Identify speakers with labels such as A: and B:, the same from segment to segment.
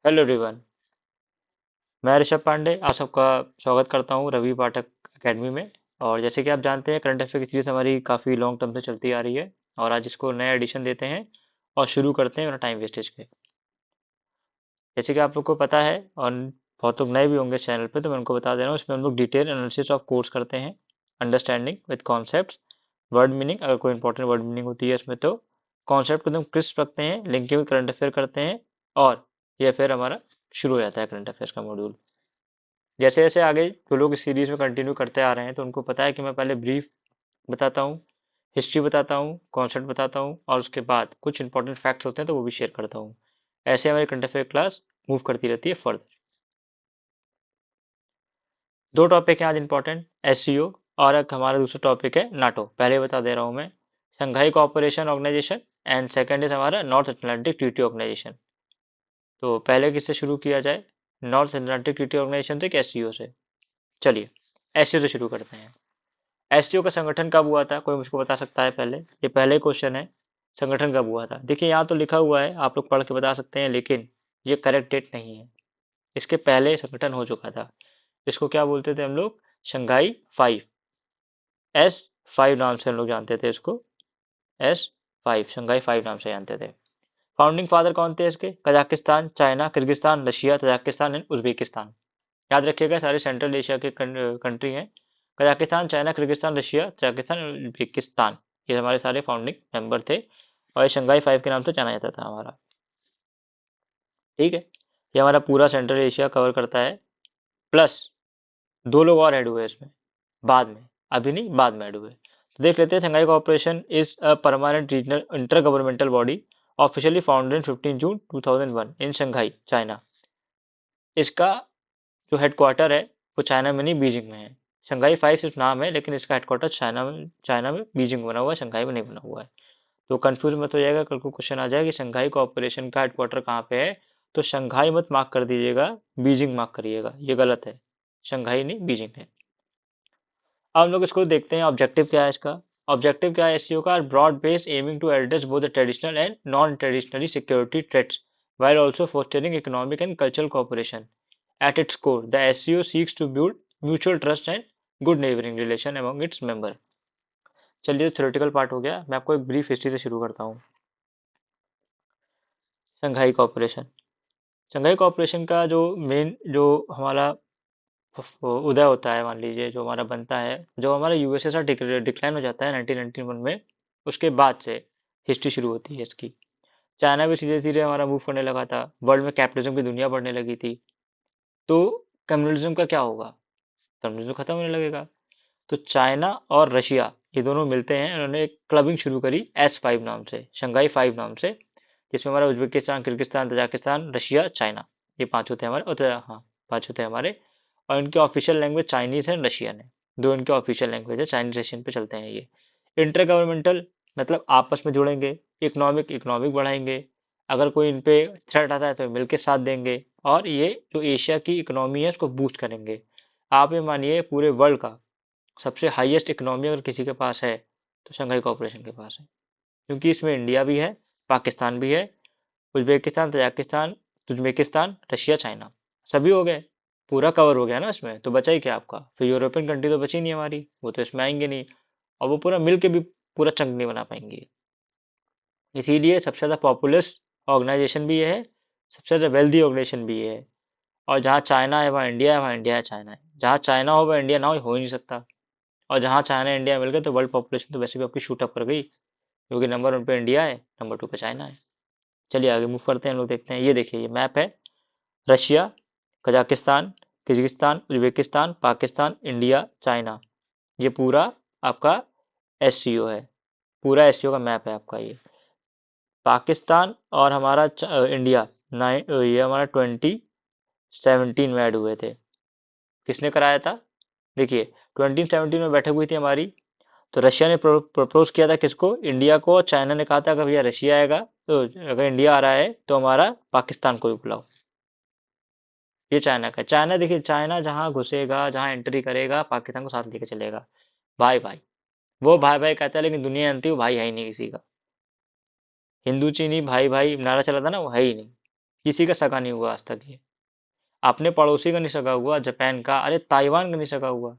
A: Hello everyone. मैं ऋषभ पांडे आप सबका स्वागत करता हूं रवि पाठक एकेडमी में। और जैसे कि आप जानते हैं करंट अफेयर की सीरीज हमारी काफ़ी लॉन्ग टर्म से चलती आ रही है और आज इसको नया एडिशन देते हैं और शुरू करते हैं बिना टाइम वेस्टेज के। जैसे कि आप लोग को पता है और बहुत लोग नए भी होंगे इस चैनल पे, तो मैं उनको बता दे रहा हूँ, इसमें हम लोग डिटेल एनालिसिस ऑफ कोर्स करते हैं, understanding with concepts, word meaning, अगर कोई इंपॉर्टेंट वर्ड मीनिंग होती है इसमें तो कॉन्सेप्ट को एकदम क्रिस्प रखते हैं, लिंकिंग विद करंट अफेयर करते हैं और ये फिर हमारा शुरू हो जाता है करंट अफेयर्स का मॉड्यूल। जैसे जैसे आगे जो लोग इस सीरीज में कंटिन्यू करते आ रहे हैं तो उनको पता है कि मैं पहले ब्रीफ बताता हूँ, हिस्ट्री बताता हूँ, कॉन्सेप्ट बताता हूँ और उसके बाद कुछ इंपॉर्टेंट फैक्ट्स होते हैं तो वो भी शेयर करता हूँ। ऐसे हमारी करंट अफेयर क्लास मूव करती रहती है फर्दर। दो टॉपिक हैं आज इंपॉर्टेंट, एससीओ और एक हमारा दूसरा टॉपिक है नाटो। पहले बता दे रहा हूँ मैं, Shanghai Cooperation Organization and second is हमारा नॉर्थ अटलांटिक ट्रीटी ऑर्गेनाइजेशन। तो पहले किससे शुरू किया जाए, नॉर्थ अटलांटिक ट्रीटी ऑर्गेनाइजेशन से कि एससीओ से? चलिए एससीओ से शुरू करते हैं। एससीओ का संगठन कब हुआ था, कोई मुझको बता सकता है? पहले ये पहले क्वेश्चन है, संगठन कब हुआ था? देखिए यहाँ तो लिखा हुआ है, आप लोग पढ़ के बता सकते हैं, लेकिन ये करेक्ट डेट नहीं है। इसके पहले संगठन हो चुका था। इसको क्या बोलते थे हम लोग? शंघाई फाइव, S5 नाम से हम लोग जानते थे इसको। S5, शंघाई फाइव नाम से जानते थे। फाउंडिंग फादर कौन थे इसके? Kazakhstan, China, Kyrgyzstan, Russia, Tajikistan and Uzbekistan. याद रखिएगा सारे सेंट्रल एशिया के कंट्री हैं। Kazakhstan, China, Kyrgyzstan, Russia, Tajikistan और उज्बेकिस्तान, ये हमारे सारे फाउंडिंग मेंबर थे और ये शंघाई फाइव के नाम से जाना जाता था हमारा। ठीक है, ये हमारा पूरा सेंट्रल एशिया कवर करता है। प्लस दो लोग और ऐड हुए इसमें बाद में, अभी नहीं, बाद में ऐड हुए। तो देख लेते हैं। Shanghai cooperation is a permanent regional inter governmental body officially founded in 15 June 2001 in Shanghai, China. इसका जो हेडक्वार्टर है वो चाइना में नहीं, बीजिंग में है। शंघाई फाइव सिर्फ नाम है, लेकिन इसका हेडक्वार्टर चाइना में बीजिंग में बना हुआ है, शंघाई में नहीं बना हुआ है। तो कंफ्यूज मत हो जाएगा, कल को क्वेश्चन आ जाएगा कि शंघाई कोऑपरेशन का हेडक्वार्टर कहाँ पे है, तो शंघाई मत मार्क कर दीजिएगा, बीजिंग मार्क करिएगा, ये गलत है। शंघाई नहीं, बीजिंग है। अब हम लोग इसको देखते हैं, ऑब्जेक्टिव क्या है इसका। ऑब्जेक्टिव क्या है एससीओ का? Broad based aiming to address both the traditional and non traditionally security threats while also fostering economic and cultural cooperation. At its core, the SCO seeks to build mutual trust and good neighboring relation among its member. चलिए theoretical part हो गया, मैं आपको एक brief history से शुरू करता हूँ। शंघाई कॉर्पोरेशन, शंघाई कॉर्पोरेशन का जो मेन जो हमारा उदय होता है, मान लीजिए जो हमारा बनता है, जो हमारा यूएसएसआर डिक्लाइन हो जाता है 1991 में, उसके बाद से हिस्ट्री शुरू होती है इसकी। चाइना भी धीरे धीरे हमारा मूव करने लगा था, वर्ल्ड में कैपिटलिज्म की दुनिया बढ़ने लगी थी, तो कम्युनलिज्म का क्या होगा? कम्युनिज्म खत्म होने लगेगा। तो चाइना और रशिया ये दोनों मिलते हैं, उन्होंने एक क्लबिंग शुरू करी S5 नाम से, शंघाई फाइव नाम से, जिसमें हमारा Uzbekistan, Kyrgyzstan, Tajikistan, Russia, China, ये पांचों थे हमारे, हाँ पांचों थे हमारे। और इनकी ऑफिशियल लैंग्वेज चाइनीज है, रशियन है। दो इनके ऑफिशियल लैंग्वेज है, चाइनीज रशियन पे चलते हैं ये। इंटर गवर्नमेंटल मतलब आपस में जुड़ेंगे। इकोनॉमिक, इकोनॉमिक बढ़ाएंगे। अगर कोई इन पे थ्रेट आता है तो मिलके साथ देंगे। और ये जो एशिया की इकोनॉमी है उसको बूस्ट करेंगे। आप ये मानिए पूरे वर्ल्ड का सबसे हाईएस्ट इकोनॉमी अगर किसी के पास है तो शंघाई कॉर्पोरेशन के पास है, क्योंकि इसमें इंडिया भी है, पाकिस्तान भी है, Uzbekistan, Tajikistan, Turkmenistan, Russia, China, सभी हो गए। पूरा कवर हो गया ना इसमें, तो बचा ही क्या आपका? फिर यूरोपियन कंट्री तो बची नहीं हमारी, वो तो इसमें आएंगे नहीं, और वो पूरा मिल के भी पूरा चंग नहीं बना पाएंगे। इसीलिए सबसे ज़्यादा पॉपुलस ऑर्गेनाइजेशन भी ये है, सबसे ज़्यादा वेल्दी ऑर्गेनाइजेशन भी ये है। और जहाँ चाइना है वहाँ इंडिया है, वहाँ इंडिया है चाइना है, जहाँ चाइना हो वहाँ इंडिया ना हो ही नहीं सकता। और जहाँ चाइना इंडिया मिल गए तो वर्ल्ड पॉपुलेशन तो वैसे भी आपकी शूट अप कर गई, क्योंकि नंबर वन पे इंडिया है, नंबर टू पे चाइना है। चलिए आगे मूव करते हैं, हम लोग देखते हैं। ये देखिए ये मैप है, Russia, Kazakhstan, Kyrgyzstan, Uzbekistan, Pakistan, India, China, ये पूरा आपका एससीओ है। पूरा एससीओ का मैप है आपका ये। पाकिस्तान और हमारा इंडिया ये हमारा 2017 में ऐड हुए थे। किसने कराया था? देखिए 2017 में बैठक हुई थी हमारी, तो रशिया ने प्रपोज किया था किसको? इंडिया को। और चाइना ने कहा था अगर भैया रशिया आएगा, तो अगर इंडिया आ रहा है तो हमारा पाकिस्तान को भी बुलाओ। ये चाइना का, चाइना देखिए, चाइना जहां घुसेगा, जहां एंट्री करेगा, पाकिस्तान को साथ लेके चलेगा। भाई भाई, वो भाई भाई कहता है, लेकिन दुनिया जानती है वो भाई है ही नहीं किसी का। हिंदू चीनी भाई भाई नारा चला था ना, वो है ही नहीं। किसी का सगा नहीं हुआ आज तक ये। अपने पड़ोसी का नहीं सगा हुआ, जापान का, अरे ताइवान का नहीं सगा हुआ।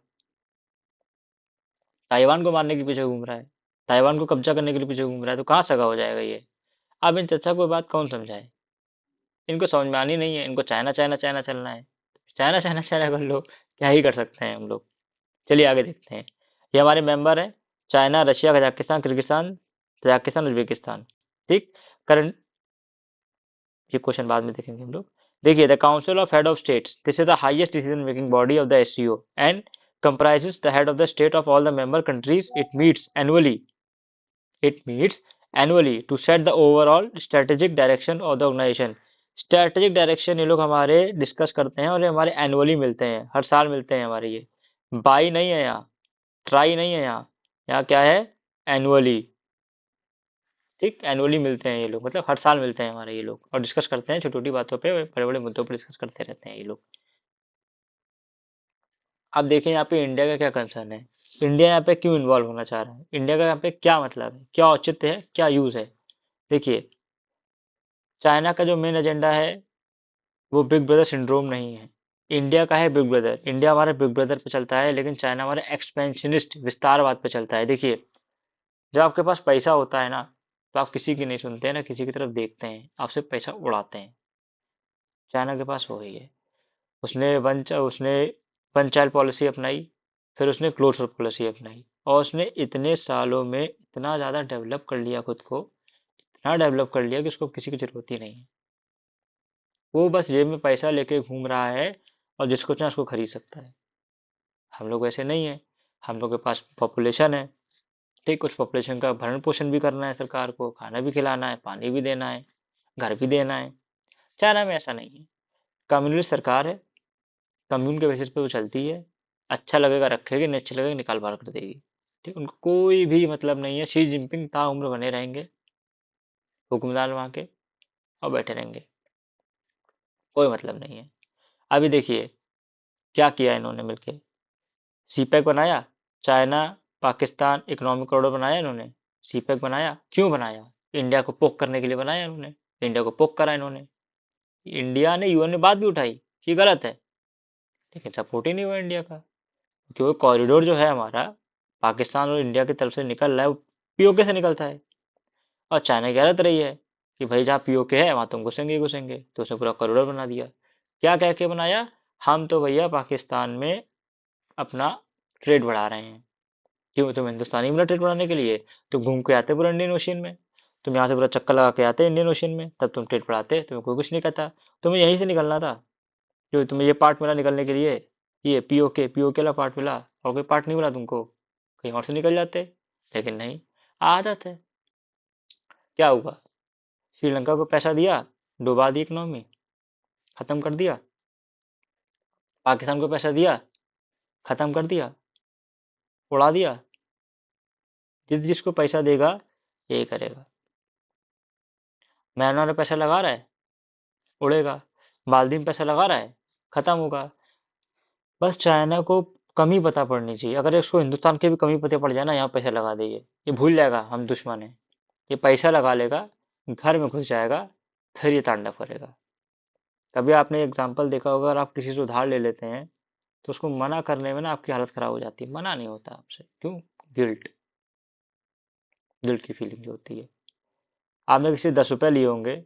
A: ताइवान को मारने के पीछे घूम रहा है, ताइवान को कब्जा करने के लिए पीछे घूम रहा है, तो कहाँ सगा हो जाएगा ये। अब इन चचा को बात कौन समझाए, इनको समझ में आनी नहीं है, इनको चाइना चाइना चाइना चलना है। चाइना चाइना चाइना कर लो, क्या ही कर सकते हैं हम लोग। चलिए आगे देखते हैं। ये हमारे मेंबर हैं, China, Russia, Kazakhstan, Kyrgyzstan, Tajikistan, Uzbekistan. ठीक। करंट, ये क्वेश्चन बाद में देखेंगे हम लोग। देखिए, the council of head of states, this is the highest decision making body of the SCO and comprises the head of the state of all the member countries. It meets annually to set the overall strategic direction of the organization. Strategic direction ये लोग हमारे discuss करते हैं, और ये हमारे annually मिलते हैं, हर साल मिलते हैं हमारे ये। बाई नहीं है यहाँ, ट्राई नहीं है यहाँ, यहाँ क्या है, एनुअली। ठीक, एनुअली मिलते हैं ये लोग, मतलब हर साल मिलते हैं हमारे ये लोग, और डिस्कस करते हैं छोटी छोटी बातों पे, बड़े बड़े मुद्दों पर डिस्कस करते रहते हैं ये लोग। अब देखें यहाँ पे इंडिया का क्या कंसर्न है, इंडिया यहाँ पे क्यों इन्वॉल्व होना चाह रहा है, इंडिया का यहाँ पे क्या मतलब है, क्या औचित्य है, क्या यूज है। देखिए, चाइना का जो मेन एजेंडा है वो बिग ब्रदर सिंड्रोम नहीं है। इंडिया का है बिग ब्रदर, इंडिया हमारे बिग ब्रदर पे चलता है, लेकिन चाइना हमारे एक्सपेंशनिस्ट विस्तारवाद पे चलता है। देखिए, जब आपके पास पैसा होता है ना, तो आप किसी की नहीं सुनते हैं ना, किसी की तरफ देखते हैं, आप सिर्फ पैसा उड़ाते हैं। चाइना के पास वही है। उसने वन चाइल्ड पॉलिसी अपनाई, फिर उसने क्लोजर पॉलिसी अपनाई, और उसने इतने सालों में इतना ज़्यादा डेवलप कर लिया खुद को, इतना डेवलप कर लिया कि उसको किसी की जरूरत ही नहीं है। वो बस जेब में पैसा लेके घूम रहा है, और जिसको चाहे उसको खरीद सकता है। हम लोग ऐसे नहीं है, हम लोग के पास पॉपुलेशन है। ठीक, उस पॉपुलेशन का भरण पोषण भी करना है, सरकार को खाना भी खिलाना है, पानी भी देना है, घर भी देना है। चाइना में ऐसा नहीं है, कम्युनिस्ट सरकार है, कम्यून के बेसिस पे वो चलती है। अच्छा लगेगा रखेगी, नहीं अच्छा लगेगा निकाल बाहर कर देगी। ठीक, उनको कोई भी मतलब नहीं है, शी जिनपिंग ताउम्र बने रहेंगे हुक्मरान वहाँ के, और बैठे रहेंगे, कोई मतलब नहीं है। अभी देखिए क्या किया इन्होंने मिलके, सीपैक बनाया, चाइना पाकिस्तान इकोनॉमिक कॉरिडोर बनाया इन्होंने। सीपैक बनाया, क्यों बनाया, इंडिया को पोक करने के लिए बनाया इन्होंने, इंडिया को पोक करा इन्होंने। इंडिया ने, यूएन ने बात भी उठाई कि गलत है, लेकिन सपोर्ट ही नहीं हुआ इंडिया का, क्योंकि कॉरिडोर जो है हमारा पाकिस्तान और इंडिया की तरफ से निकल रहा है, वो पीओके से निकलता है। और चाइना की गलत रही है कि भाई जहाँ पीओके है वहां तुम घुसेंगे ही घुसेंगे, तो उसने पूरा कॉरिडोर बना दिया। क्या कह के बनाया, हम तो भैया पाकिस्तान में अपना ट्रेड बढ़ा रहे हैं। क्यों, तुम हिंदुस्तानी मिला ट्रेड बढ़ाने के लिए, तुम घूम के आते पूरा इंडियन ओशियन में, तुम यहाँ से पूरा चक्कर लगा के आते इंडियन ओशियन में, तब तुम ट्रेड बढ़ाते, तुम्हें कोई कुछ नहीं कहता। तुम्हें यहीं से निकलना था, जो तुम्हें ये पार्ट मिला निकलने के लिए, ये पीओके वाला पार्ट मिला, और कोई पार्ट नहीं मिला तुमको, कहीं और से निकल जाते। लेकिन नहीं, आदत है। क्या हुआ, श्रीलंका को पैसा दिया, डुबा दी इकोनॉमी, खत्म कर दिया। पाकिस्तान को पैसा दिया, खत्म कर दिया, उड़ा दिया। जिसको पैसा देगा यही करेगा। म्यांमार में पैसा लगा रहा है, उड़ेगा। मालदीव में पैसा लगा रहा है, खत्म होगा। बस चाइना को कमी पता पड़नी चाहिए, अगर इसको हिंदुस्तान की भी कमी पता पड़ जाए ना, यहाँ पैसा लगा देंगे, ये भूल जाएगा हम दुश्मन हैं। ये पैसा लगा लेगा, घर में घुस जाएगा, फिर ये तांडव करेगा। कभी आपने एग्जाम्पल देखा होगा, अगर आप किसी से उधार ले लेते हैं, तो उसको मना करने में ना आपकी हालत खराब हो जाती है, मना नहीं होता आपसे, क्यों, गिल्ट, गिल्ट की फीलिंग जो होती है। आपने किसी 10 रुपए लिए होंगे,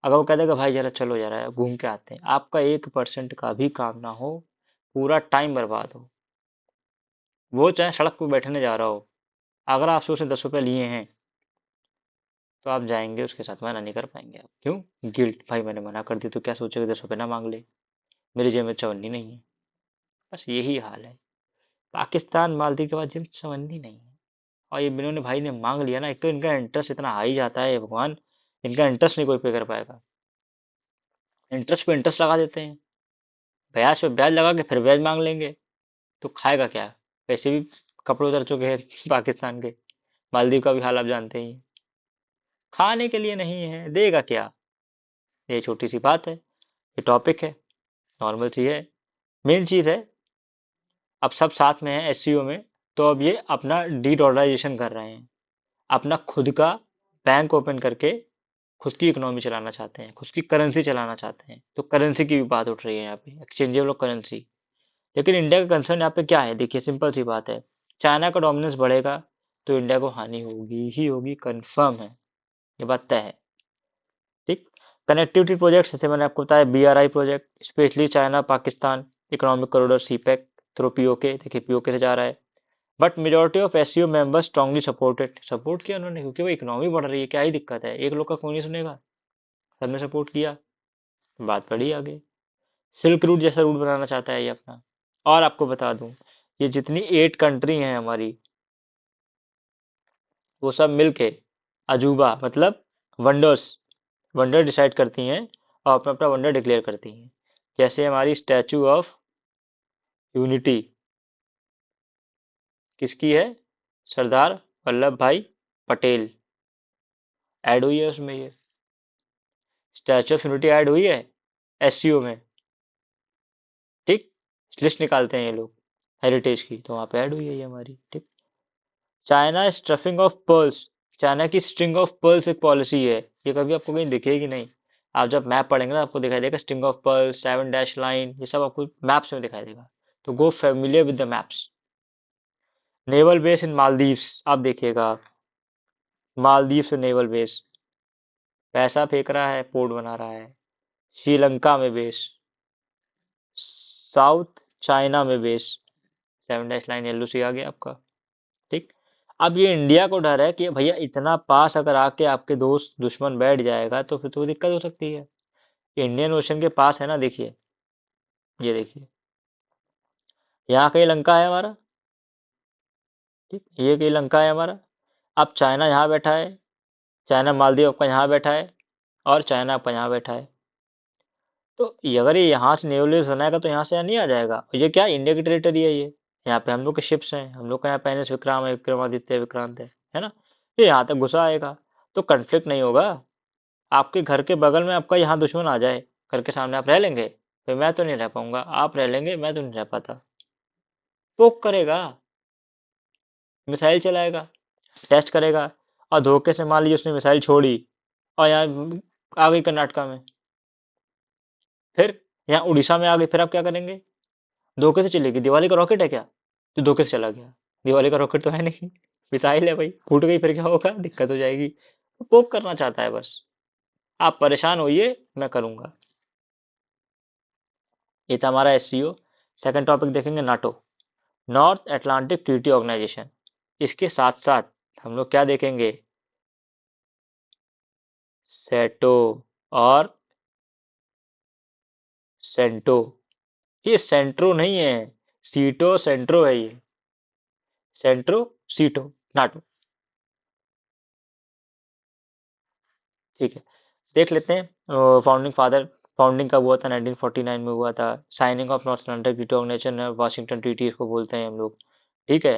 A: अगर वो कह देगा भाई जरा चलो जरा घूम के आते हैं, आपका 1% का भी काम ना हो, पूरा टाइम बर्बाद हो, वो चाहे सड़क पर बैठने जा रहा हो, अगर आपसे उसने 10 रुपए लिए हैं, तो आप जाएंगे उसके साथ, मना नहीं कर पाएंगे आप, क्यों, गिल्ट, भाई मैंने मना कर दी तो क्या सोचेगा, 10 रुपए ना मांग ले, मेरी जेब में चवन्नी नहीं है। बस यही हाल है, पाकिस्तान मालदीव के बाद जेब में चवन्नी नहीं है, और ये इन्होंने भाई ने मांग लिया ना, एक तो इनका इंटरेस्ट इतना हाई जाता है भगवान, इनका इंटरेस्ट नहीं कोई पे कर पाएगा। इंटरेस्ट पे इंटरेस्ट लगा देते हैं, ब्याज पे ब्याज लगा के फिर ब्याज मांग लेंगे, तो खाएगा क्या, वैसे भी कपड़े उतर चुके हैं पाकिस्तान के, मालदीव का भी हाल आप जानते ही हैं। खाने के लिए नहीं है, देगा क्या, ये छोटी सी बात है, ये टॉपिक है, नॉर्मल चीज है। मेन चीज है, अब सब साथ में है एससीओ में, तो अब ये अपना डी डॉलराइजेशन कर रहे हैं, अपना खुद का बैंक ओपन करके खुद की इकोनॉमी चलाना चाहते हैं, खुद की करेंसी चलाना चाहते हैं, तो करेंसी की भी बात उठ रही है यहाँ पे, एक्सचेंजेबल ऑफ करेंसी। लेकिन इंडिया का कंसर्न यहाँ पे क्या है, देखिए सिंपल सी बात है, चाइना का डोमिनेंस बढ़ेगा तो इंडिया को हानि होगी ही होगी, कंफर्म है, ये बात तय है। ठीक। कनेक्टिविटी प्रोजेक्ट जैसे मैंने आपको बताया, BRI project, specially China Pakistan economic corridor CPEC through PoK, देखिए पीओके से जा रहा है। But majority of SCO members strongly supported, support किया उन्होंने, क्योंकि वो इकोनॉमी बढ़ रही है, क्या ही दिक्कत है, एक लोग का कौन नहीं सुनेगा, सबने सपोर्ट किया, बात बढ़ी आगे। सिल्क रूट जैसा रूट बनाना चाहता है ये अपना। और आपको बता दूं, ये जितनी 8 कंट्री हैं हमारी, वो सब मिलके अजूबा मतलब वंडर्स, वंडर डिसाइड करती हैं और अपना अपना वंडर डिक्लेयर करती हैं। जैसे हमारी स्टैचू ऑफ यूनिटी किसकी है, सरदार वल्लभ भाई पटेल, ऐड हुई है उसमें, ये स्टैचू ऑफ यूनिटी ऐड हुई है एससीओ में। ठीक। लिस्ट निकालते हैं ये लोग हेरिटेज की, तो वहां पे ऐड हुई है ये हमारी। ठीक। China stuffing of pearls, China की स्ट्रिंग ऑफ पर्ल्स एक पॉलिसी है, ये कभी आपको कहीं दिखेगी नहीं, आप जब मैप पढ़ेंगे ना आपको दिखाई देगा, string of pearls, 7 dash line, ये सब आपको मैप्स में दिखाई देगा, तो go familiar with the maps. Naval base in Maldives, आप देखिएगा, मालदीव से नेवल बेस, पैसा फेंक रहा है, पोर्ट बना रहा है। श्रीलंका में बेस, साउथ चाइना में बेस, 7 डैश लाइन LOC आ गया आपका। ठीक। अब ये इंडिया को डर है कि भैया इतना पास अगर आके आपके दोस्त दुश्मन बैठ जाएगा तो फिर तो दिक्कत हो सकती है। इंडियन ओशन के पास है ना, देखिए, ये देखिए, यहाँ कहीं लंका है हमारा। ठीक, ये कहीं लंका है हमारा। अब चाइना यहाँ बैठा है, चाइना मालदीव आपका यहाँ बैठा है, और चाइना आपका यहाँ बैठा है, तो ये अगर ये यहाँ से नेवल बेस बनाएगा तो यहाँ से यहाँ नहीं आ जाएगा, और ये क्या इंडिया की टेरिटरी है ये, यहाँ पे हम लोग के शिप्स हैं, हम लोग का यहाँ पैनिस विक्राम है, विक्रमादित्य विक्रांत है ना, ये यहाँ तक घुसा आएगा, तो कंफ्लिक्ट नहीं होगा। आपके घर के बगल में आपका यहाँ दुश्मन आ जाए, घर के सामने आप रह लेंगे, फिर मैं तो नहीं रह पाऊंगा, आप रह लेंगे, मैं तो नहीं रह पाता। पोक करेगा, मिसाइल चलाएगा, टेस्ट करेगा, और धोखे से मान लीजिए उसने मिसाइल छोड़ी और यहाँ आ गई कर्नाटका में, फिर यहाँ उड़ीसा में आ गई, फिर आप क्या करेंगे, धोखे से चलेगी, दिवाली का रॉकेट है क्या, तो धोखे से चला गया, दिवाली का रॉकेट तो है नहीं, मिसाइल है भाई, फूट गई फिर क्या होगा, दिक्कत हो जाएगी। तो पोक करना चाहता है बस, आप परेशान होइए, मैं करूंगा। ये था हमारा एससीओ। सेकंड टॉपिक देखेंगे, NATO, North Atlantic Treaty Organization. इसके साथ साथ हम लोग क्या देखेंगे, सेटो और सेंटो, ये सेंट्रो नहीं है, सीटो सेंट्रो है ये, सेंट्रो सीटो, नाटो। ठीक है, देख लेते हैं फाउंडिंग फादर, फाउंडिंग कब हुआ था, 1949 में हुआ था। Signing of North Atlantic Treaty Organization, Washington Treaty इसको बोलते हैं हम लोग। ठीक है,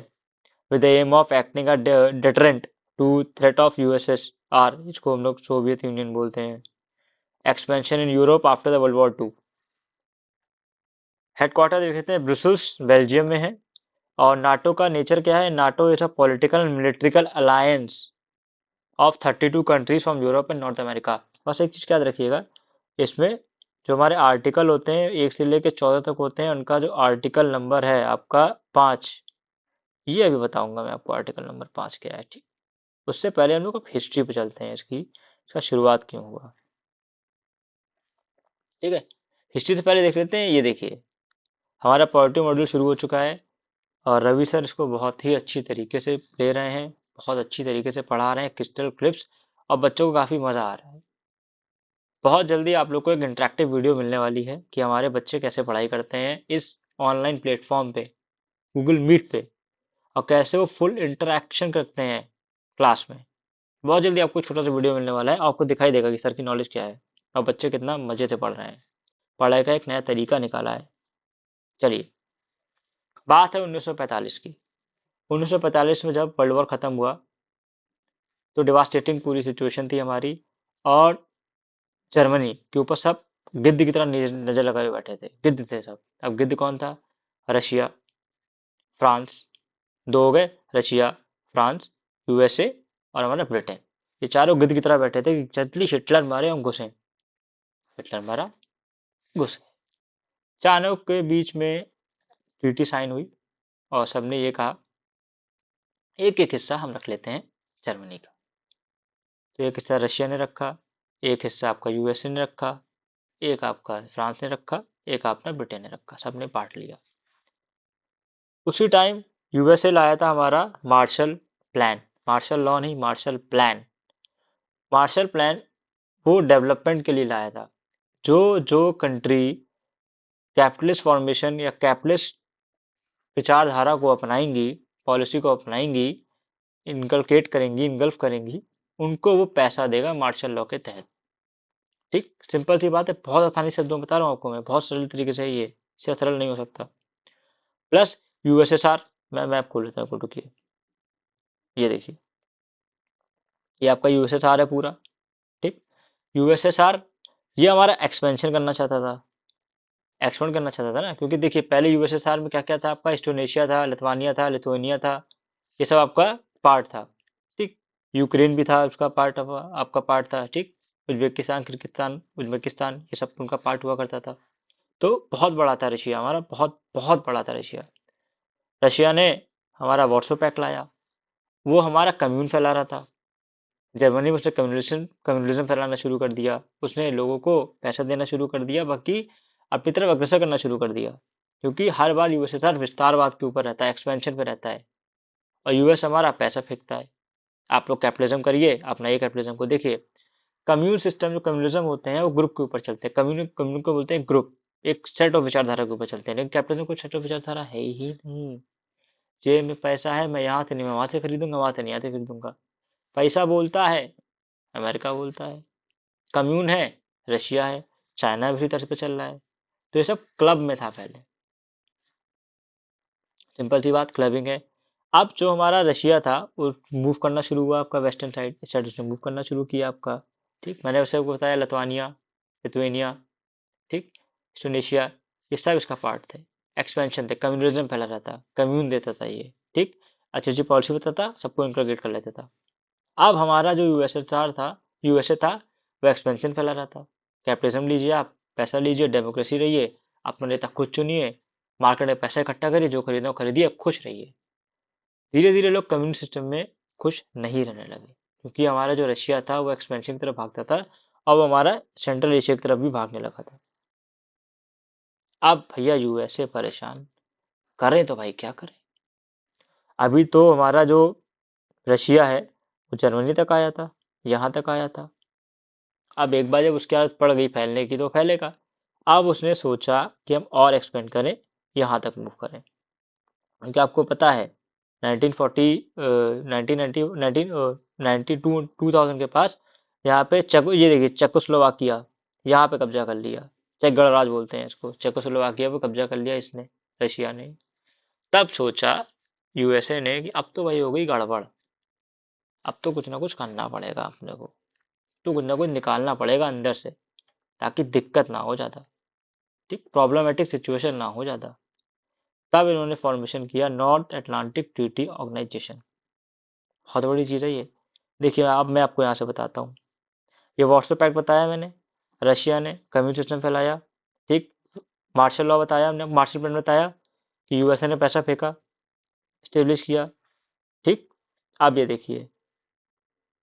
A: with the aim of acting a deterrent to threat of USSR, इसको हम लोग सोवियत यूनियन बोलते हैं। Expansion in Europe after the World War 2। Headquarter देख लेते हैं, ब्रुसल्स बेल्जियम में है। और नाटो का नेचर क्या है, NATO is a political military alliance of 32 countries from Europe and North America. बस एक चीज याद रखिएगा, इसमें जो हमारे आर्टिकल होते हैं 1 से लेकर 14 तक होते हैं, उनका जो आर्टिकल नंबर है आपका 5, ये अभी बताऊंगा मैं आपको आर्टिकल नंबर 5 क्या है। ठीक, उससे पहले हम लोग हिस्ट्री पे चलते हैं इसकी, इसका शुरुआत क्यों हुआ। ठीक है, हिस्ट्री से पहले देख लेते हैं, ये देखिए हमारा पॉलिटी मॉड्यूल शुरू हो चुका है, और रवि सर इसको बहुत ही अच्छी तरीके से ले रहे हैं, बहुत अच्छी तरीके से पढ़ा रहे हैं, क्रिस्टल क्लिप्स, और बच्चों को काफ़ी मज़ा आ रहा है। बहुत जल्दी आप लोग को एक इंटरेक्टिव वीडियो मिलने वाली है कि हमारे बच्चे कैसे पढ़ाई करते हैं इस ऑनलाइन प्लेटफॉर्म पे, गूगल मीट पे, और कैसे वो फुल इंटरेक्शन करते हैं क्लास में। बहुत जल्दी आपको एक छोटा सा वीडियो मिलने वाला है, आपको दिखाई देगा कि सर की नॉलेज क्या है और बच्चे कितना मज़े से पढ़ रहे हैं, पढ़ाई का एक नया तरीका निकाला है। चलिए, बात है 1945 की। 1945 में जब वर्ल्ड वॉर ख़त्म हुआ तो डिवास्टेटिंग पूरी सिचुएशन थी हमारी, और जर्मनी के ऊपर सब गिद्ध की तरह नजर लगाए बैठे थे, गिद्ध थे सब। अब गिद्ध कौन था, रशिया, फ्रांस, दो हो गए, रशिया, फ्रांस, यूएसए और हमारा ब्रिटेन। ये चारों गिद्ध की तरह बैठे थे कि जल्दी हिटलर मारे हम घुसे। हिटलर मारा, घुस गए। चाणक्य के बीच में ट्रीटी साइन हुई और सबने ये कहा एक एक हिस्सा हम रख लेते हैं जर्मनी का। तो एक हिस्सा रशिया ने रखा, एक हिस्सा आपका यूएसए ने रखा, एक आपका फ्रांस ने रखा, एक आपने ब्रिटेन ने रखा, सबने बांट लिया। उसी टाइम यूएसए लाया था हमारा मार्शल प्लान, मार्शल लॉ नहीं, मार्शल प्लान। मार्शल प्लान वो डेवलपमेंट के लिए लाया था। जो जो कंट्री कैपिटलिस्ट फॉर्मेशन या कैपिटलिस्ट विचारधारा को अपनाएंगी, पॉलिसी को अपनाएंगी, इनकलकेट करेंगी, इनगल्फ करेंगी, उनको वो पैसा देगा मार्शल लॉ के तहत। ठीक, सिंपल सी बात है, बहुत आसानी से शब्दों में बता रहा हूँ आपको मैं, बहुत सरल तरीके से ये, इससे सरल नहीं हो सकता। प्लस यूएसएसआर, मैं मैप खोल लेता हूँ, रुकिए, ये देखिए, ये आपका यूएसएसआर है पूरा। ठीक, यूएसएसआर ये हमारा एक्सपेंशन करना चाहता था, एक्सपेंड करना चाहता था ना, क्योंकि देखिए पहले यूएसएसआर में क्या क्या था आपका, इंडोनेशिया था, लिथुआनिया था, लिथुआनिया था, ये सब आपका पार्ट था। ठीक, यूक्रेन भी था उसका पार्ट, आपका पार्ट था। ठीक, उज्बेकिस्तान, किर्गिस्तान, उज्बेकिस्तान, ये सब उनका पार्ट हुआ करता था। तो बहुत बड़ा था रशिया हमारा, बहुत बहुत बड़ा था रशिया। रशिया ने हमारा वॉर्सो पैक्ट लाया, वो हमारा कम्यून फैला रहा था। जर्मनी में उसने कम्युनलिज्म फैलाना शुरू कर दिया, उसने लोगों को पैसा देना शुरू कर दिया, बाकी अपनी तरफ अग्रसर करना शुरू कर दिया, क्योंकि हर बार यूएसएसआर विस्तारवाद के ऊपर रहता है, एक्सपेंशन पे रहता है, और यूएस हमारा पैसा फेंकता है। आप लोग कैपिटलिज्म करिए, अपना ये कैपिटलिज्म को देखिए। कम्यून सिस्टम, जो कम्युनिज्म होते हैं वो ग्रुप के ऊपर चलते हैं, कम्यून कम्यून को बोलते हैं ग्रुप, एक सेट ऑफ विचारधारा के ऊपर चलते हैं। लेकिन कैपिटलिज्म कोई सेट ऑफ विचारधारा है ही नहीं। जेब में पैसा है, मैं यहाँ से नहीं, मैं वहां से खरीदूंगा, वहां से नहीं, यहाँ से खरीदूंगा। पैसा बोलता है, अमेरिका बोलता है। कम्यून है, रशिया है, चाइना भी तरह पे चल रहा है। तो ये सब क्लब में था पहले, सिंपल सी बात, क्लबिंग है। अब जो हमारा रशिया था वो मूव करना शुरू हुआ आपका वेस्टर्न साइड, इस साइड उसने मूव करना शुरू किया आपका। ठीक, मैंने उसे बताया लिथुआनिया, लिथुएनिया, ठीक, इंडोनेशिया, ये सब इसका पार्ट थे। एक्सपेंशन थे, कम्युनिज्म फैला रहा था, कम्यून देता था ये। ठीक, अच्छी अच्छी पॉलिसी बताता था, सबको इंटीग्रेट कर लेता था। अब हमारा जो यूएसएसआर था, यूएसए था, वो एक्सपेंशन फैला रहा था। कैपिटलिज्म लीजिए आप, पैसा लीजिए, डेमोक्रेसी रहिए, अपना नेता खुद चुनिए, मार्केट में पैसा इकट्ठा करिए, जो खरीदना हो खरीदिए, खुश रहिए। धीरे धीरे लोग कम्युनिस्ट सिस्टम में खुश नहीं रहने लगे, क्योंकि हमारा जो रशिया था वो एक्सपेंशन की तरफ भागता था, अब हमारा सेंट्रल एशिया की तरफ भी भागने लगा था। अब भैया यूएसए परेशान, करें तो भाई क्या करें। अभी तो हमारा जो रशिया है वो जर्मनी तक आया था, यहाँ तक आया था। अब एक बार जब उसकी आदत पड़ गई फैलने की तो फैलेगा। अब उसने सोचा कि हम और एक्सपेंड करें, यहाँ तक मूव करें, क्योंकि आपको पता है 1940 1990 1992 2000 के पास यहाँ पे ये देखिए चेकोस्लोवाकिया, यहाँ पे कब्जा कर लिया। चेक गणराज्य बोलते हैं इसको, चेकोस्लोवाकिया पे कब्जा कर लिया इसने, रशिया ने। तब सोचा यूएसए ने कि अब तो भाई हो गई गड़बड़, अब तो कुछ ना कुछ करना पड़ेगा अपने को, तो कुछ ना कुछ निकालना पड़ेगा अंदर से, ताकि दिक्कत ना हो ज़्यादा। ठीक, प्रॉब्लमेटिक सिचुएशन ना हो ज़्यादा। तब इन्होंने फॉर्मेशन किया नॉर्थ अटलांटिक ट्रीटी ऑर्गेनाइजेशन। बहुत बड़ी चीज़ है ये। देखिए अब मैं आपको यहाँ से बताता हूँ। ये वॉर्सो पैक्ट बताया मैंने, रशिया ने कम्युनिस्ट सिस्टम फैलाया। ठीक, मार्शल लॉ बताया हमने, मार्शल प्लान बताया कि यूएसए ने पैसा फेंका, स्टेब्लिश किया। ठीक, अब ये देखिए,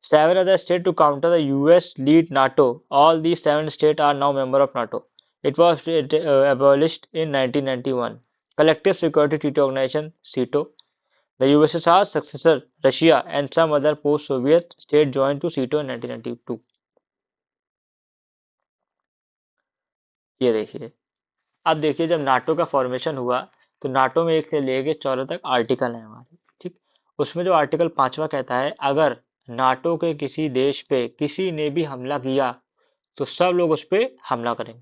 A: 7 other states to counter the US lead NATO. All these 7 states are now member of NATO. It was abolished in 1991. Collective Security Treaty Organization (CETO). The USSR's successor, Russia, and some other post-Soviet states joined to CETO in 1992. ये देखिए, अब देखिए जब NATO का formation हुआ तो NATO में 1 से लेके 14 तक आर्टिकल हैं हमारे। ठीक, उसमें जो आर्टिकल 5वां कहता है, अगर नाटो के किसी देश पे किसी ने भी हमला किया तो सब लोग उस पर हमला करेंगे।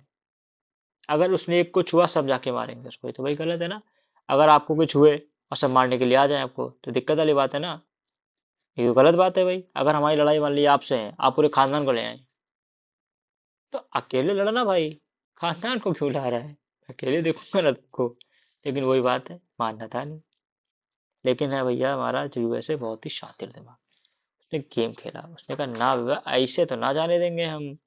A: अगर उसने एक को छुआ सब जाके मारेंगे उसको, तो भाई गलत है ना। अगर आपको कुछ हुए और सब मारने के लिए आ जाए आपको, तो दिक्कत वाली बात है ना, ये तो गलत बात है भाई। अगर हमारी लड़ाई मान ली आपसे है, आप पूरे खानदान को ले आए, तो अकेले लड़ना भाई, खानदान को क्यों ला रहा है, अकेले देखूंगा ना तुमको। लेकिन वही बात है, मानना था नहीं। लेकिन है भैया हमारा यूएसए बहुत ही शातिर दिमाग, उसने गेम खेला, उसने कहा ना बाबा ऐसे तो ना जाने देंगे हम,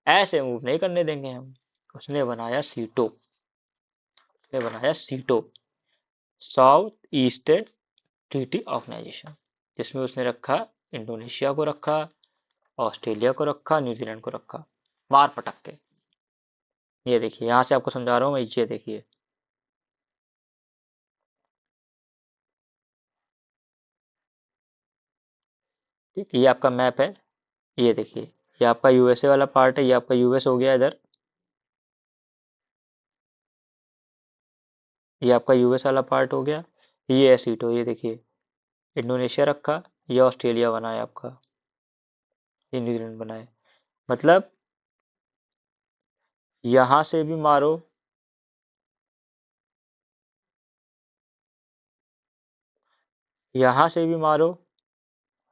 A: ऐसे मूव नहीं करने देंगे हम। उसने बनाया सीटो, उसने बनाया सीटो, साउथ ईस्ट ट्रीटी ऑर्गेनाइजेशन, जिसमें उसने रखा इंडोनेशिया को रखा, ऑस्ट्रेलिया को रखा, न्यूजीलैंड को रखा, मार पटक के। ये देखिए यहाँ से आपको समझा रहा हूँ मैं, ये देखिए, ठीक, ये आपका मैप है। ये देखिए, ये आपका यूएसए वाला पार्ट है, ये आपका यूएस हो गया इधर, ये आपका यूएस वाला पार्ट हो गया। ये है सीटो, ये देखिए, इंडोनेशिया रखा, ये ऑस्ट्रेलिया बनाया आपका, ये न्यूजीलैंड बनाया। मतलब यहाँ से भी मारो, यहाँ से भी मारो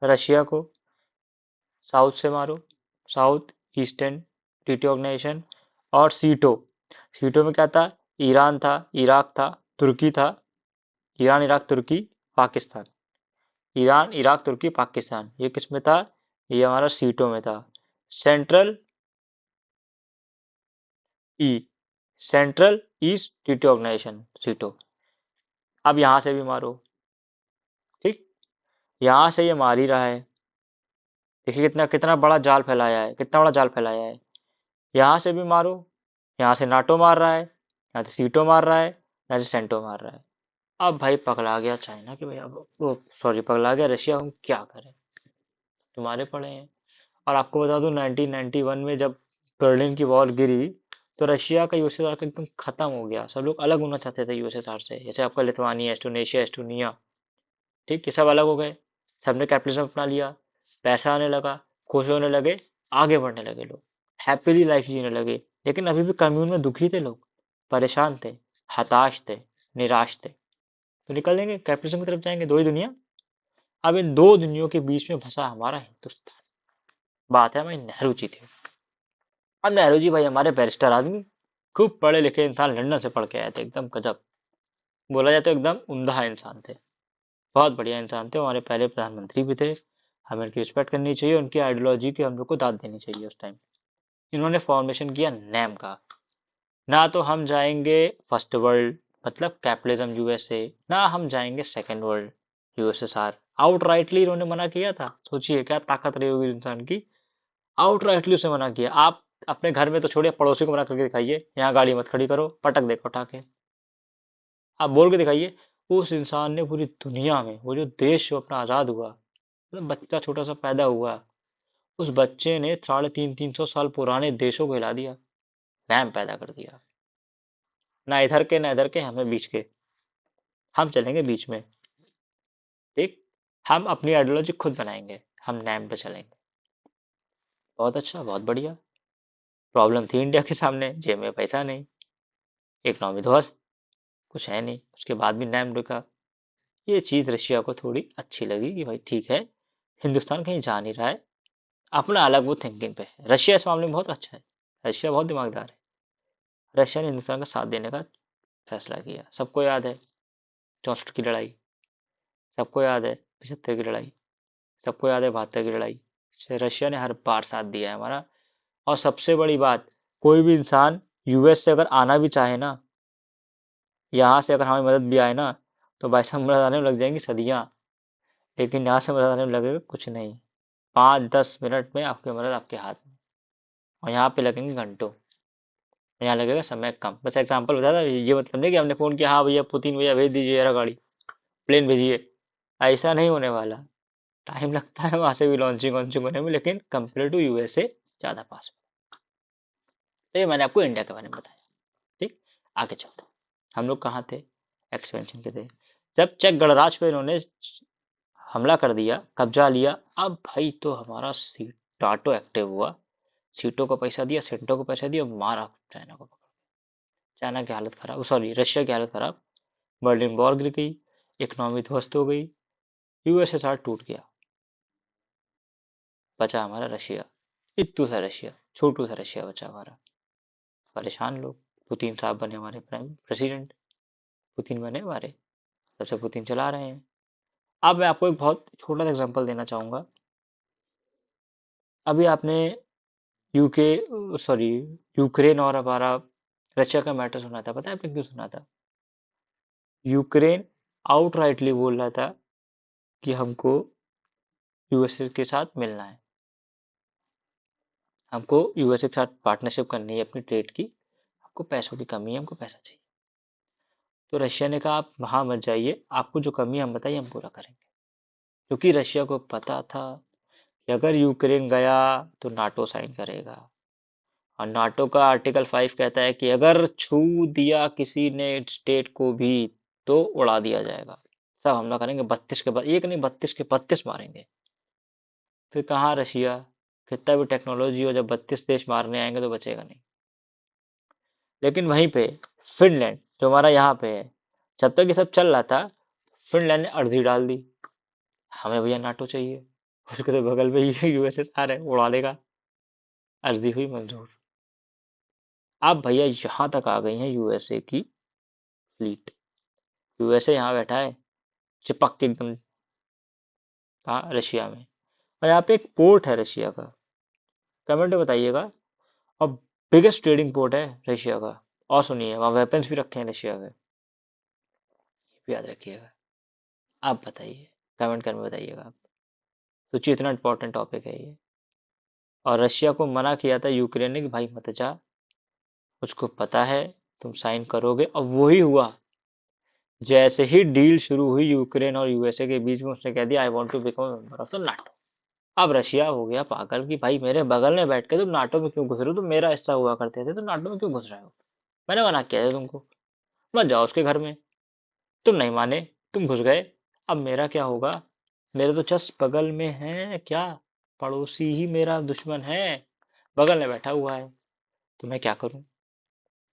A: रशिया को, साउथ से मारो, साउथ ईस्टर्न ट्रीटी ऑर्गेनाइजेशन, और सीटो, सीटो में क्या था, ईरान था, इराक था, तुर्की था, ईरान इराक तुर्की पाकिस्तान, ईरान इराक तुर्की पाकिस्तान, ये किस में था, ये हमारा सीटो में था। सेंट्रल ई, सेंट्रल ईस्ट ट्रीटी ऑर्गेनाइजेशन सीटो। अब यहाँ से भी मारो, ठीक, यहाँ से ये मार ही रहा है, देखिए कितना कितना बड़ा जाल फैलाया है, कितना बड़ा जाल फैलाया है। यहाँ से भी मारो, यहाँ से नाटो मार रहा है, यहाँ से सीटो मार रहा है, यहाँ से सेंटो मार रहा है। अब भाई पगला गया चाइना कि भाई, अब वो सॉरी पगला गया रशिया, हम क्या करें, तुम्हारे पड़े हैं। और आपको बता दूं 1991 में जब बर्लिन की वॉल गिरी, तो रशिया का यूएसएसआर का एकदम खत्म हो गया, सब लोग अलग होना चाहते थे यूएसएसआर से, जैसे आपका लिथुआनिया, एस्टोनेशिया, एस्टोनिया, ठीक, ये सब अलग हो गए, सबने कैपिटलिज्म अपना लिया, पैसा आने लगा, खुश होने लगे, आगे बढ़ने लगे लोग, हैप्पीली लाइफ जीने लगे। लेकिन अभी भी कम्यून में दुखी थे लोग, परेशान थे, हताश थे, निराश थे। तो निकल देंगे कैपिटलिज्म की तरफ, जाएंगे, दो ही दुनिया। अब इन दो दुनियाओं के बीच में फंसा हमारा हिंदुस्तान। बात है हमारी नेहरू जी थी। अब नेहरू जी भाई हमारे बैरिस्टर आदमी, खूब पढ़े लिखे इंसान, लंदन से पढ़ के आए थे, एकदम गजब, बोला जाए तो एकदम उम्दा इंसान थे, बहुत बढ़िया इंसान थे, हमारे पहले प्रधानमंत्री भी थे। हमें उनकी रिस्पेक्ट करनी चाहिए, उनकी आइडियोलॉजी की हम लोग को दाद देनी चाहिए उस टाइम। इन्होंने फॉर्मेशन किया नैम का, ना तो हम जाएंगे फर्स्ट वर्ल्ड मतलब कैपिटलिज्म यूएसए, ना हम जाएंगे second world USSR. Out rightly इन्होंने मना किया था, सोचिए क्या ताकत रही होगी इंसान की, आउट राइटली उसे मना किया। आप अपने घर में तो छोड़िए, पड़ोसी को मना करके दिखाइए, यहाँ गाड़ी मत खड़ी करो, पटक देगा उठा के, आप बोल के दिखाइए। उस इंसान ने पूरी दुनिया में, वो जो देश जो अपना आज़ाद हुआ, मतलब बच्चा छोटा सा पैदा हुआ, उस बच्चे ने 350 300 साल पुराने देशों को हिला दिया, नैम पैदा कर दिया, ना इधर के ना इधर के, हमें बीच के, हम चलेंगे बीच में, ठीक, हम अपनी आइडियोलॉजी खुद बनाएंगे, हम नैम पे चलेंगे। बहुत अच्छा, बहुत बढ़िया। प्रॉब्लम थी इंडिया के सामने, जेब में पैसा नहीं, इकोनॉमी ध्वस्त, कुछ है नहीं, उसके बाद भी नैम रुका। ये चीज़ रशिया को थोड़ी अच्छी लगी कि भाई ठीक है, हिंदुस्तान कहीं जा नहीं रहा है, अपना अलग वो थिंकिंग पे है। रशिया इस मामले में बहुत अच्छा है, रशिया बहुत दिमागदार है। रशिया ने हिंदुस्तान का साथ देने का फैसला किया। सबको याद है 64 की लड़ाई, सबको याद है 75 की लड़ाई, सबको याद है 72 की लड़ाई, रशिया ने हर बार साथ दिया है हमारा। और सबसे बड़ी बात, कोई भी इंसान यूएस से अगर आना भी चाहे ना, यहाँ से अगर हमें मदद भी आए ना, तो भाई साहब मदद आने में लग जाएंगी सदियाँ, लेकिन यहाँ से मदद आने में लगेगा कुछ नहीं, 5-10 मिनट में आपकी मदद आपके हाथ में, और यहाँ पे लगेंगे घंटों, यहाँ लगेगा समय कम। बस एग्जांपल बताया था, ये मतलब नहीं कि हमने फ़ोन किया हाँ भैया पुतिन भैया भेज दीजिए जरा गाड़ी, प्लेन भेजिए, ऐसा नहीं होने वाला। टाइम लगता है वहाँ से भी लॉन्चिंग वॉन्चिंग होने में, लेकिन कंपेयर टू यूएसए ज़्यादा पास में। तो ये मैंने आपको इंडिया के बारे में बताया, ठीक। आगे चलते हैं। हम लोग कहाँ थे, एक्सपेंशन के थे, जब चेक गणराज्य पे इन्होंने हमला कर दिया, कब्जा लिया। अब भाई तो हमारा सीटाटो एक्टिव हुआ, सीटों को पैसा दिया, सेंटो को पैसा दिया, मारा चाइना को। चाइना की हालत खराब, सॉरी रशिया की हालत खराब, बर्लिन वॉल गिर गई, इकोनॉमी ध्वस्त हो गई, यूएसएसआर टूट गया, बचा हमारा रशिया, इत्तू सा रशिया, छोटू सा रशिया बचा हमारा। परेशान लोग, पुतिन साहब बने हमारे प्राइम प्रेसिडेंट, पुतिन बने हमारे, तब से पुतिन चला रहे हैं। अब मैं आपको एक बहुत छोटा सा एग्जांपल देना चाहूँगा, अभी आपने यूके सॉरी यूक्रेन और हमारा रशिया का मैटर सुना था, पता है आपने क्यों सुना था? यूक्रेन आउटराइटली बोल रहा था कि हमको यूएसए के साथ मिलना है, हमको यूएसए के साथ पार्टनरशिप करनी है अपनी ट्रेड की, आपको पैसों की कमी है, हमको पैसा चाहिए। तो रशिया ने कहा आप वहां मत जाइए, आपको जो कमी है हम बताइए, हम पूरा करेंगे। क्योंकि रशिया को पता था कि अगर यूक्रेन गया तो नाटो साइन करेगा, और नाटो का आर्टिकल 5 कहता है कि अगर छू दिया किसी ने स्टेट को भी तो उड़ा दिया जाएगा, सब हमला करेंगे, 32 के बाद एक नहीं 32 के 32 मारेंगे। फिर कहाँ रशिया, कितना भी टेक्नोलॉजी हो, जब 32 देश मारने आएंगे तो बचेगा नहीं। लेकिन वहीं पे फिनलैंड जो हमारा यहाँ पे है, जब तक ये सब चल रहा था फिनलैंड ने अर्जी डाल दी, हमें भैया नाटो चाहिए, उसके तो बगल में ही यूएसएसआर है, उड़ा देगा। अर्जी हुई मंजूर। अब भैया यहाँ तक आ गई है यूएसए की फ्लीट, यूएसए यहाँ बैठा है चिपक के एकदम, कहाँ, रशिया में। और यहाँ पे एक पोर्ट है रशिया का, कमेंट में बताइएगा। और बिगेस्ट ट्रेडिंग पोर्ट है रशिया का। और सुनिए वहाँ वेपन्स भी रखे हैं रशिया के, ये भी याद रखिएगा। आप बताइए, कमेंट करके बताइएगा आप। सोचिए इतना इंपॉर्टेंट टॉपिक है ये। और रशिया को मना किया था यूक्रेन ने कि भाई मत जा, उसको पता है तुम साइन करोगे, और वही हुआ। जैसे ही डील शुरू हुई यूक्रेन और यूएसए के बीच में, उसने कह दिया I want to become member of the NATO. अब रशिया हो गया पागल कि भाई मेरे बगल में बैठ के तुम नाटो में क्यों घुस रहे हो, तुम मेरा हिस्सा हुआ करते थे, तुम नाटो में क्यों घुस रहे हो? मैंने मना किया था तुमको, मत जाओ उसके घर में। तुम नहीं माने, तुम घुस गए। अब मेरा क्या होगा? मेरे तो जस्ट बगल में है क्या, पड़ोसी ही मेरा दुश्मन है, बगल में बैठा हुआ है, तो मैं क्या करूं?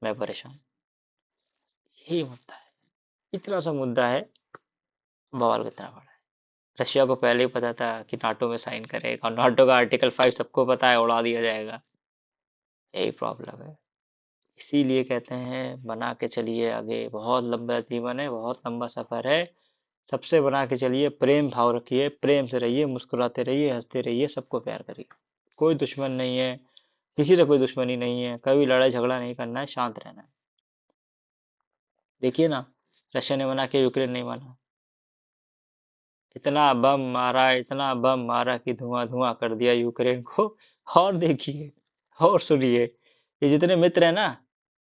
A: मैं परेशान। यही मुद्दा है, इतना सा मुद्दा है, बवाल कितना बड़ा है। रशिया को पहले ही पता था कि नाटो में साइन करेगा, और नाटो का आर्टिकल 5 सबको पता है, उड़ा दिया जाएगा। यही प्रॉब्लम है। इसीलिए कहते हैं बना के चलिए आगे, बहुत लंबा जीवन है, बहुत लंबा सफर है। सबसे बना के चलिए, प्रेम भाव रखिए, प्रेम से रहिए, मुस्कुराते रहिए, हंसते रहिए, सबको प्यार करिए। कोई दुश्मन नहीं है, किसी से कोई दुश्मनी नहीं है, कभी लड़ाई झगड़ा नहीं करना है, शांत रहना है। देखिए ना, रशिया ने मना किया, यूक्रेन नहीं माना। इतना बम मारा, इतना बम मारा कि धुआं धुआं कर दिया यूक्रेन को। और देखिए, और सुनिए, ये जितने मित्र है ना,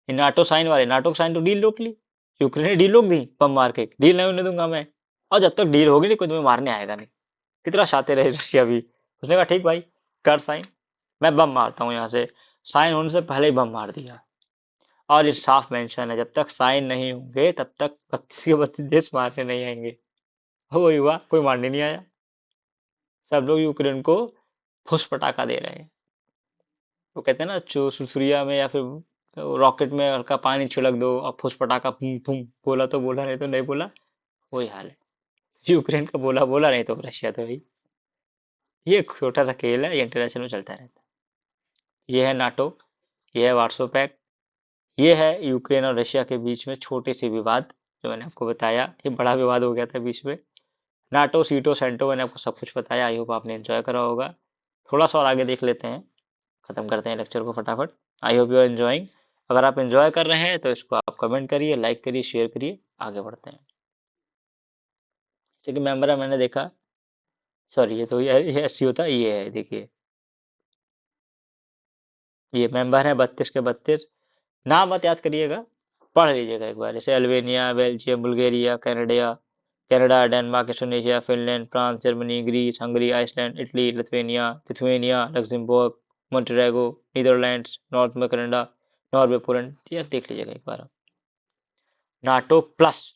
A: ये नाटो साइन वाले, नाटो साइन तो डील रोक ली, यूक्रेन ने डील रोक दी बम मार के, डील नहीं होने दूंगा मैं। और जब तक डील होगी नहीं, कोई तुम्हें मारने आएगा नहीं। कितना शातिर है रशिया भी, उसने कहा ठीक भाई, कर साइन, मैं बम मारता हूँ यहाँ से। साइन होने से पहले ही बम मार दिया। और ये साफ मेंशन है, जब तक साइन नहीं होंगे तब तक 32 के 32 देश मारने नहीं आएंगे। वही हुआ, कोई मारने नहीं आया, सब लोग यूक्रेन को फुस पटाखा दे रहे हैं। वो कहते हैं ना, सुरसुरिया में या फिर रॉकेट में हल्का पानी छिड़क दो और फुस पटाखा फूम फूम, बोला तो बोला, नहीं तो नहीं बोला। वही हाल है, यूक्रेन का बोला बोला, नहीं तो रशिया तो भाई। ये एक छोटा सा खेल है, ये इंटरनेशनल में चलता रहता है। ये है नाटो, ये है वार्सो पैक्ट, ये है यूक्रेन और रशिया के बीच में छोटे से विवाद, जो मैंने आपको बताया। ये बड़ा विवाद हो गया था बीच में। नाटो सीटो सेंटो, मैंने आपको सब कुछ बताया, आई होप आपने एंजॉय करा होगा। थोड़ा सा और आगे देख लेते हैं, खत्म करते हैं लेक्चर को फटाफट। I hope you are enjoying. अगर आप एंजॉय कर रहे हैं तो इसको आप कमेंट करिए, लाइक करिए, शेयर करिए, आगे बढ़ते हैं। जैसे कि मेंबर है, मैंने देखा, सॉरी ये 80 होता, ये है देखिए, ये मेंबर है 32 के 32। नाम मत याद करिएगा, पढ़ लीजिएगा एक बार। जैसे Albania, Belgium, Bulgaria, Canada, Denmark, Indonesia, Finland, France, Germany, Greece, Hungary, Iceland, Italy, Lithuania, Luxembourg, Montenegro, Netherlands, North में कनाडा, नॉर्वे, पोलैंड, ये देख लीजिएगा एक बार। नाटो प्लस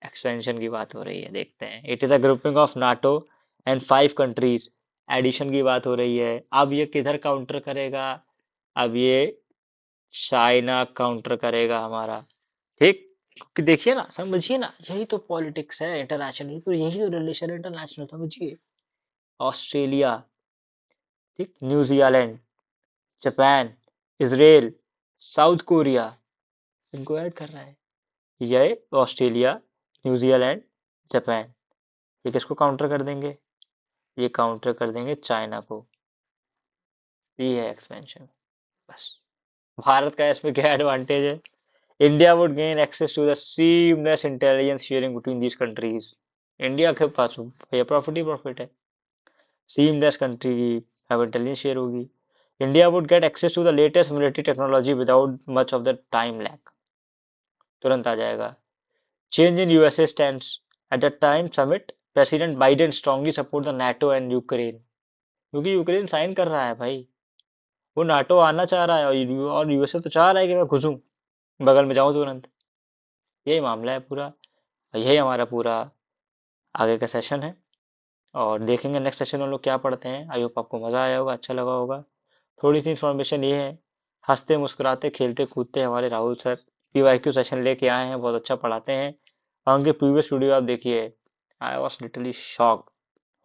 A: एक्सपेंशन की बात हो रही है, देखते हैं। It is a grouping of NATO and 5 countries, addition की बात हो रही है। अब ये किधर काउंटर करेगा? अब ये चाइना काउंटर करेगा हमारा, ठीक। क्योंकि देखिए ना, समझिए ना, यही तो पॉलिटिक्स है इंटरनेशनल, तो यही तो रिलेशन इंटरनेशनल, समझिए। ऑस्ट्रेलिया, ठीक, New Zealand, Japan, Israel, south Korea, इनको ऐड कर रहा है। ये ऑस्ट्रेलिया, न्यूजीलैंड, जापान, ये किसको काउंटर कर देंगे? ये काउंटर कर देंगे चाइना को। ये है एक्सपेंशन। बस भारत का इसमें क्या एडवांटेज है? India would gain access to the seamless intelligence sharing between these countries. India के पास ये प्रॉफिट ही प्रॉफिट है। सीमलेस कंट्री की इंटेलिजेंस शेयर होगी। India would get access to the latest military technology without much of the time lag. तुरंत आ जाएगा। Change in USA stand at the time summit, president Biden strongly support the NATO and Ukraine. क्योंकि Ukraine sign कर रहा है भाई, वो NATO आना चाह रहा है और यूएसए तो चाह रहा है कि मैं घुसूं, बगल में जाऊं तुरंत। यही मामला है पूरा। यही हमारा पूरा आगे का सेशन है, और देखेंगे नेक्स्ट सेशन में लोग क्या पढ़ते हैं। आई होप आपको मज़ा आया होगा, अच्छा लगा होगा। थोड़ी सी इन्फॉर्मेशन ये है, हंसते मुस्कुराते खेलते कूदते हमारे राहुल सर पीवाईक्यू सेशन लेके आए हैं, बहुत अच्छा पढ़ाते हैं। और उनके प्रीवियस वीडियो आप देखिए, I was literally shocked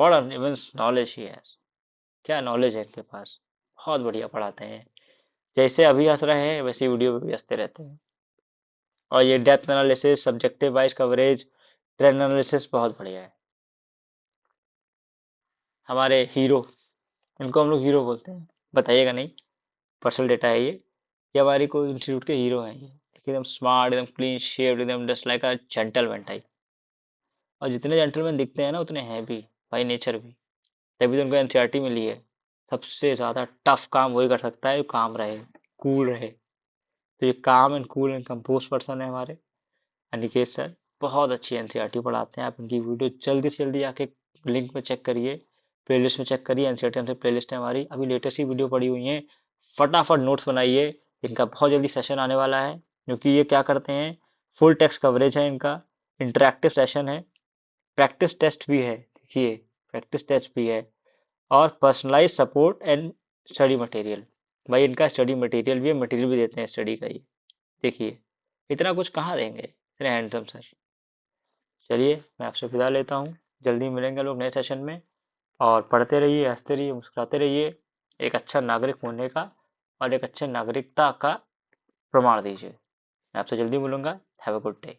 A: what an immense knowledge he has. क्या नॉलेज है इनके पास, बहुत बढ़िया पढ़ाते हैं। जैसे अभी हंस रहे हैं वैसे वीडियो पे भी हंसते रहते हैं। और ये depth analysis, subjective wise coverage, trend analysis बहुत बढ़िया है। हमारे हीरो, इनको हम लोग हीरो बोलते हैं, बताइएगा नहीं, पर्सनल डेटा है ये हमारी कोई इंस्टीट्यूट के हीरो हैं ये। एकदम स्मार्ट, एकदम क्लीन शेव्ड, एकदम just like a gentleman type. और जितने जेंटलमैन दिखते हैं ना उतने हैं भी भाई, नेचर भी। तभी तो उनको एनसीईआरटी मिली है। सबसे ज्यादा टफ काम वही कर सकता है जो काम रहे, कूल रहे। तो ये काम and cool and compose person है हमारे अनिकेत सर। बहुत अच्छी एनसीईआरटी पढ़ाते हैं। आप इनकी वीडियो जल्दी से जल्दी आके लिंक में चेक करिए, प्लेलिस्ट में चेक करिए। एनसीईआरटी हमसे प्लेलिस्ट है हमारी, अभी लेटेस्ट ही वीडियो पड़ी हुई है। फटाफट नोट्स बनाइए, इनका बहुत जल्दी सेशन आने वाला है। क्योंकि ये क्या करते हैं, फुल टेक्स्ट कवरेज है इनका, इंटरेक्टिव सेशन है, प्रैक्टिस टेस्ट भी है, देखिए प्रैक्टिस टेस्ट भी है, और personalize support and study material. भाई इनका स्टडी मटेरियल भी है, मटेरियल भी देते हैं स्टडी का। ये देखिए, इतना कुछ कहाँ देंगे इतने हैंडसम सर। चलिए मैं आपसे विदा लेता हूँ, जल्दी मिलेंगे लोग नए सेशन में। और पढ़ते रहिए, हंसते रहिए, मुस्कुराते रहिए। एक अच्छा नागरिक होने का और एक अच्छे नागरिकता का प्रमाण दीजिए। मैं आपसे जल्दी मिलूंगा। Have a good day.